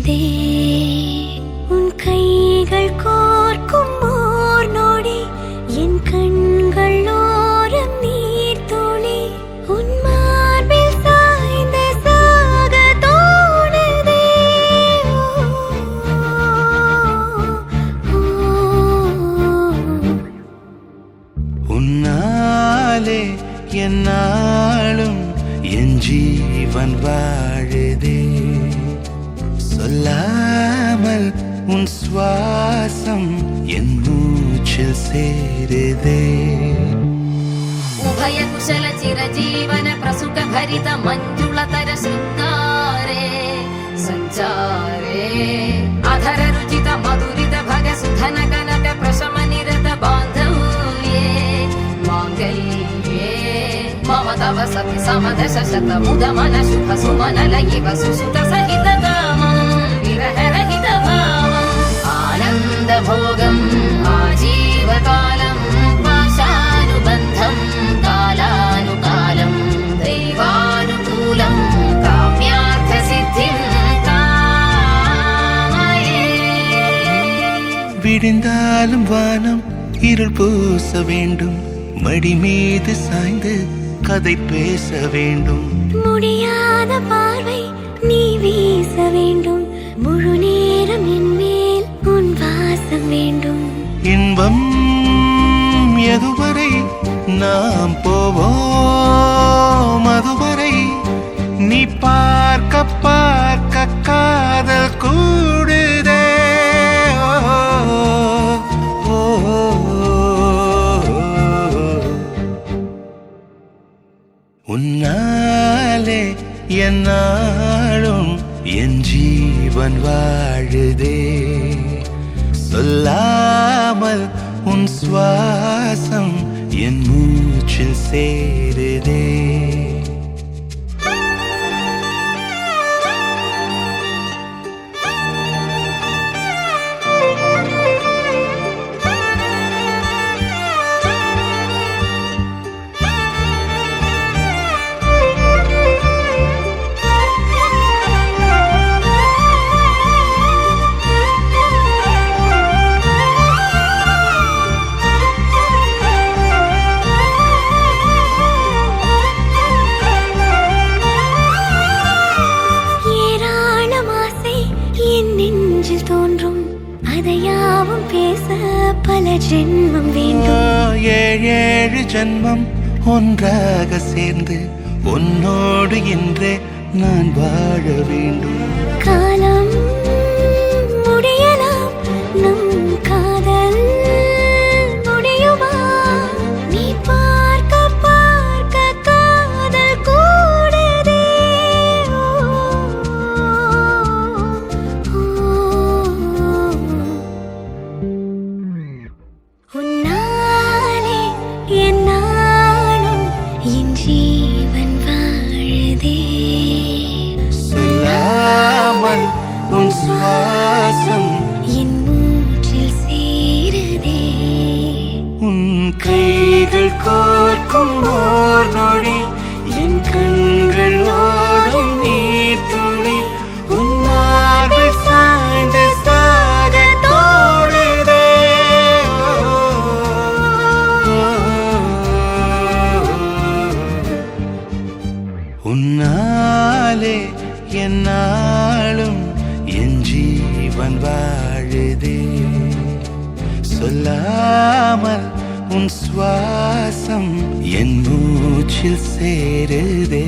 சேருதே உன் கைகள் கோர்க்கும் ஓர் நொடி என் கண்கள் ஓரம் நீர் துளி உன் மார்பில் சாய்ந்த சாக தோணுதே உன்னாலே என்னாலும் என் ஜீவன் வாழுதே சொல்லாமல் உன் சுவாசம் என் மூச்சில் சேருதே உபய குஷல சிரஜீவன பிரசுக பரித மஞ்சுளதர சுந்தாரே சஞ்சாரே அதர ருச்சித மதுரித பக சுதன கனக பிரசம நிரத பாந்தவ்யே மாங்கல்யே மம தவ சதி சமதச சத முத மன சுப சுமன லயிவ சுசுத சகித காமம் விரஹ ரஹித பாவம் ஆனந்த போகம் ஆஜீவகாலம் பாஷானுபந்தம் காலானுகாலம் தெய்வானுகூலம் காம்யார்த்த சித்திம் காமயே விடிந்தாலும் வானம் இருள் பூச வேண்டும் மடி மீது சாய்ந்து கதை பேச வேண்டும் முடியாத பார்வை நீ வீச வேண்டும் முழு நேரம் என் மேல் உன் வாசம் வேண்டும் இன்பம் எதுவரை நாம் போவோம் அதுவரை நீ பார்க்க பார்க்க காதல் கூடுதே ஓ, ஓ, உன்னாலே என்னாலும் என் ஜீவன் வாழுதே சொல்லாமல் உன் சுவாசம் என் மூச்சில் சேருதே தோன்றும் அதையாவும் பேச பல ஜென்மம் வேண்டும் ஏழு ஜென்மம் ஒன்றாக சேர்ந்து உன்னோடு இன்றே நான் வாழ வேண்டும் காலம் முடியலாம் நம் காதல் முடியுமா நீ பார்க்க பார்க்க காதல் கூடுதே உன்னாலே என்னாலும் என் ஜீவன் வாழுதே சொல்லாமல் உன் சுவாசம் என் மூச்சில் சேருதே உன் கைகள் கோர்க்கும் ஓர் நொடி என் கண்கள் ஓடும் நீர் துளி உன் மார்பில் சாய்ந்த சாக தோணுதே உன்னாலே என்னாலும் என் ஜீவன் வாழுதே சொல்லாமல் உன் சுவாசம் என் மூச்சில் சேருதே